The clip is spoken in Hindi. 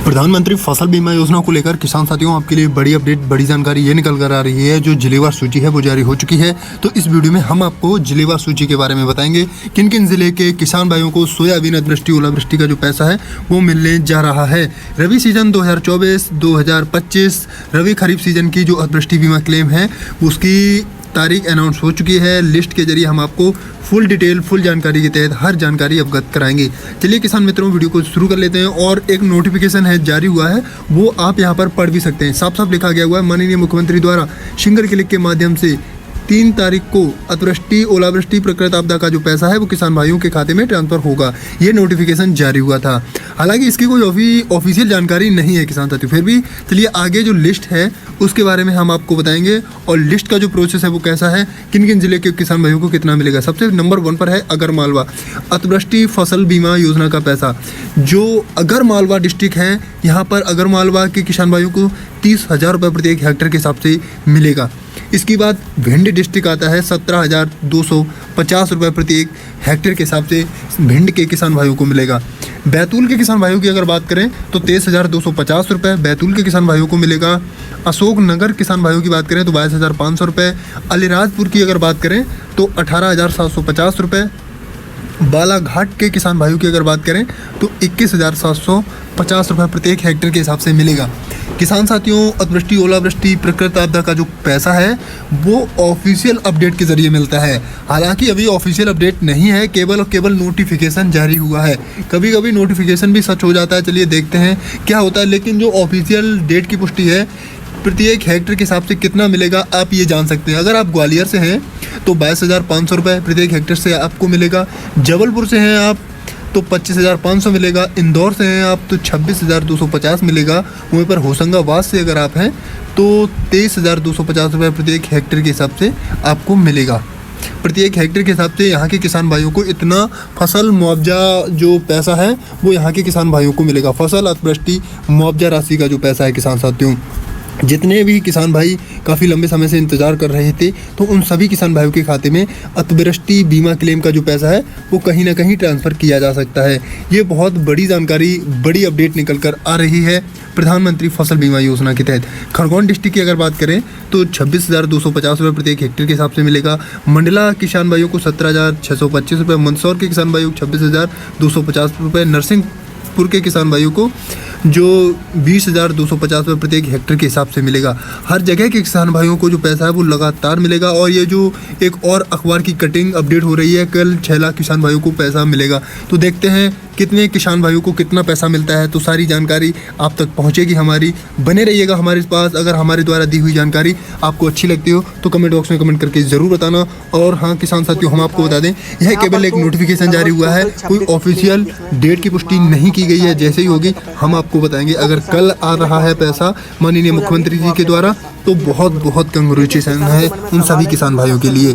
प्रधानमंत्री फसल बीमा योजना को लेकर किसान साथियों आपके लिए बड़ी अपडेट, बड़ी जानकारी ये निकल कर आ रही है। जो जिलेवार सूची है वो जारी हो चुकी है। तो इस वीडियो में हम आपको जिलेवार सूची के बारे में बताएंगे किन किन जिले के किसान भाइयों को सोयाबीन अतिवृष्टि ओलावृष्टि का जो पैसा है वो मिलने जा रहा है। रबी सीजन 2024-2025 रबी खरीफ सीजन की जो अतिवृष्टि बीमा क्लेम है उसकी तारीख अनाउंस हो चुकी है। लिस्ट के जरिए हम आपको फुल डिटेल, फुल जानकारी के तहत हर जानकारी अवगत कराएंगे। चलिए किसान मित्रों, वीडियो को शुरू कर लेते हैं। और एक नोटिफिकेशन है जारी हुआ है, वो आप यहां पर पढ़ भी सकते हैं। साफ साफ लिखा गया हुआ है, माननीय मुख्यमंत्री द्वारा सिंगल क्लिक के माध्यम से 3 तारीख को अतिवृष्टि ओलावृष्टि प्रकृति आपदा का जो पैसा है वो किसान भाइयों के खाते में ट्रांसफर होगा। ये नोटिफिकेशन जारी हुआ था। हालांकि इसकी कोई ऑफिशियल जानकारी नहीं है किसान साथियों, फिर भी चलिए आगे जो लिस्ट है उसके बारे में हम आपको बताएंगे। और लिस्ट का जो प्रोसेस है वो कैसा है, किन किन जिले के किसान भाइयों को कितना मिलेगा। सबसे नंबर 1 पर है अगरमालवा अतिवृष्टि फसल बीमा योजना का पैसा। जो अगरमालवा डिस्ट्रिक्ट है, यहाँ पर अगरमालवा के किसान भाइयों को 30,000 रुपये प्रति एक हेक्टेयर के हिसाब से मिलेगा। इसके बाद भिंड डिस्ट्रिक्ट आता है, 17,250 रुपये प्रति एक हेक्टेयर के हिसाब से भिंड के किसान भाइयों को मिलेगा। बैतूल के किसान भाइयों की अगर बात करें तो 23,250 रुपये बैतूल के किसान भाइयों को मिलेगा। अशोकनगर किसान भाइयों की बात करें तो 22,500 रुपये। अलीराजपुर की अगर बात करें तो 18,750 रुपये। बालाघाट के किसान भाइयों की अगर बात करें तो 21,750 रुपये प्रत्येक हेक्टेयर के हिसाब से मिलेगा। किसान साथियों, अतिवृष्टि ओलावृष्टि प्रकृति आपदा का जो पैसा है वो ऑफिशियल अपडेट के जरिए मिलता है। हालांकि अभी ऑफिशियल अपडेट नहीं है, केवल और केवल नोटिफिकेशन जारी हुआ है। कभी कभी नोटिफिकेशन भी सच हो जाता है, चलिए देखते हैं क्या होता है। लेकिन जो ऑफिशियल डेट की पुष्टि है, प्रत्येक हेक्टेयर के हिसाब से कितना मिलेगा आप ये जान सकते हैं। अगर आप ग्वालियर से हैं तो 22,500 रुपये प्रत्येक हेक्टेयर से आपको मिलेगा। जबलपुर से हैं आप तो 25,500 मिलेगा। इंदौर से हैं आप तो 26,250 मिलेगा। वहीं पर होशंगाबाद से अगर आप हैं तो 23,250 रुपये प्रत्येक हेक्टेयर के हिसाब से आपको मिलेगा। प्रत्येक हेक्टेयर के हिसाब से यहाँ के किसान भाइयों को इतना फसल मुआवजा जो पैसा है वो यहाँ के किसान भाइयों को मिलेगा। फसल अतिवृष्टि मुआवजा राशि का जो पैसा है किसान साथियों, जितने भी किसान भाई काफ़ी लंबे समय से इंतज़ार कर रहे थे तो उन सभी किसान भाइयों के खाते में अतिवृष्टि बीमा क्लेम का जो पैसा है वो कहीं ना कहीं ट्रांसफ़र किया जा सकता है। ये बहुत बड़ी जानकारी, बड़ी अपडेट निकल कर आ रही है प्रधानमंत्री फसल बीमा योजना के तहत। खरगोन डिस्ट्रिक्ट की अगर बात करें तो 26,250 रुपये प्रत्येक हेक्टेयर के हिसाब से मिलेगा। मंडला किसान भाइयों को 17,625 रुपये। मंदसौर के किसान भाइयों को 26,250 रुपये। नरसिंहपुर के किसान भाइयों को जो 20,250 रुपये प्रत्येक हेक्टेयर के हिसाब से मिलेगा। हर जगह के किसान भाइयों को जो पैसा है वो लगातार मिलेगा। और ये जो एक और अखबार की कटिंग अपडेट हो रही है, कल 6 लाख किसान भाइयों को पैसा मिलेगा। तो देखते हैं कितने किसान भाइयों को कितना पैसा मिलता है। तो सारी जानकारी आप तक पहुंचेगी हमारी। बने रहिएगा हमारे पास। अगर हमारे द्वारा दी हुई जानकारी आपको अच्छी लगती हो तो कमेंट बॉक्स में कमेंट करके ज़रूर बताना। और हाँ किसान साथियों, हम आपको बता दें यह केवल एक नोटिफिकेशन जारी हुआ है, कोई ऑफिशियल डेट की पुष्टि नहीं की गई है। जैसे ही होगी हम आपको बताएंगे। अगर कल आ रहा है पैसा माननीय मुख्यमंत्री जी के द्वारा तो बहुत बहुत कंग्रेचुलेशन है उन सभी किसान भाइयों के लिए।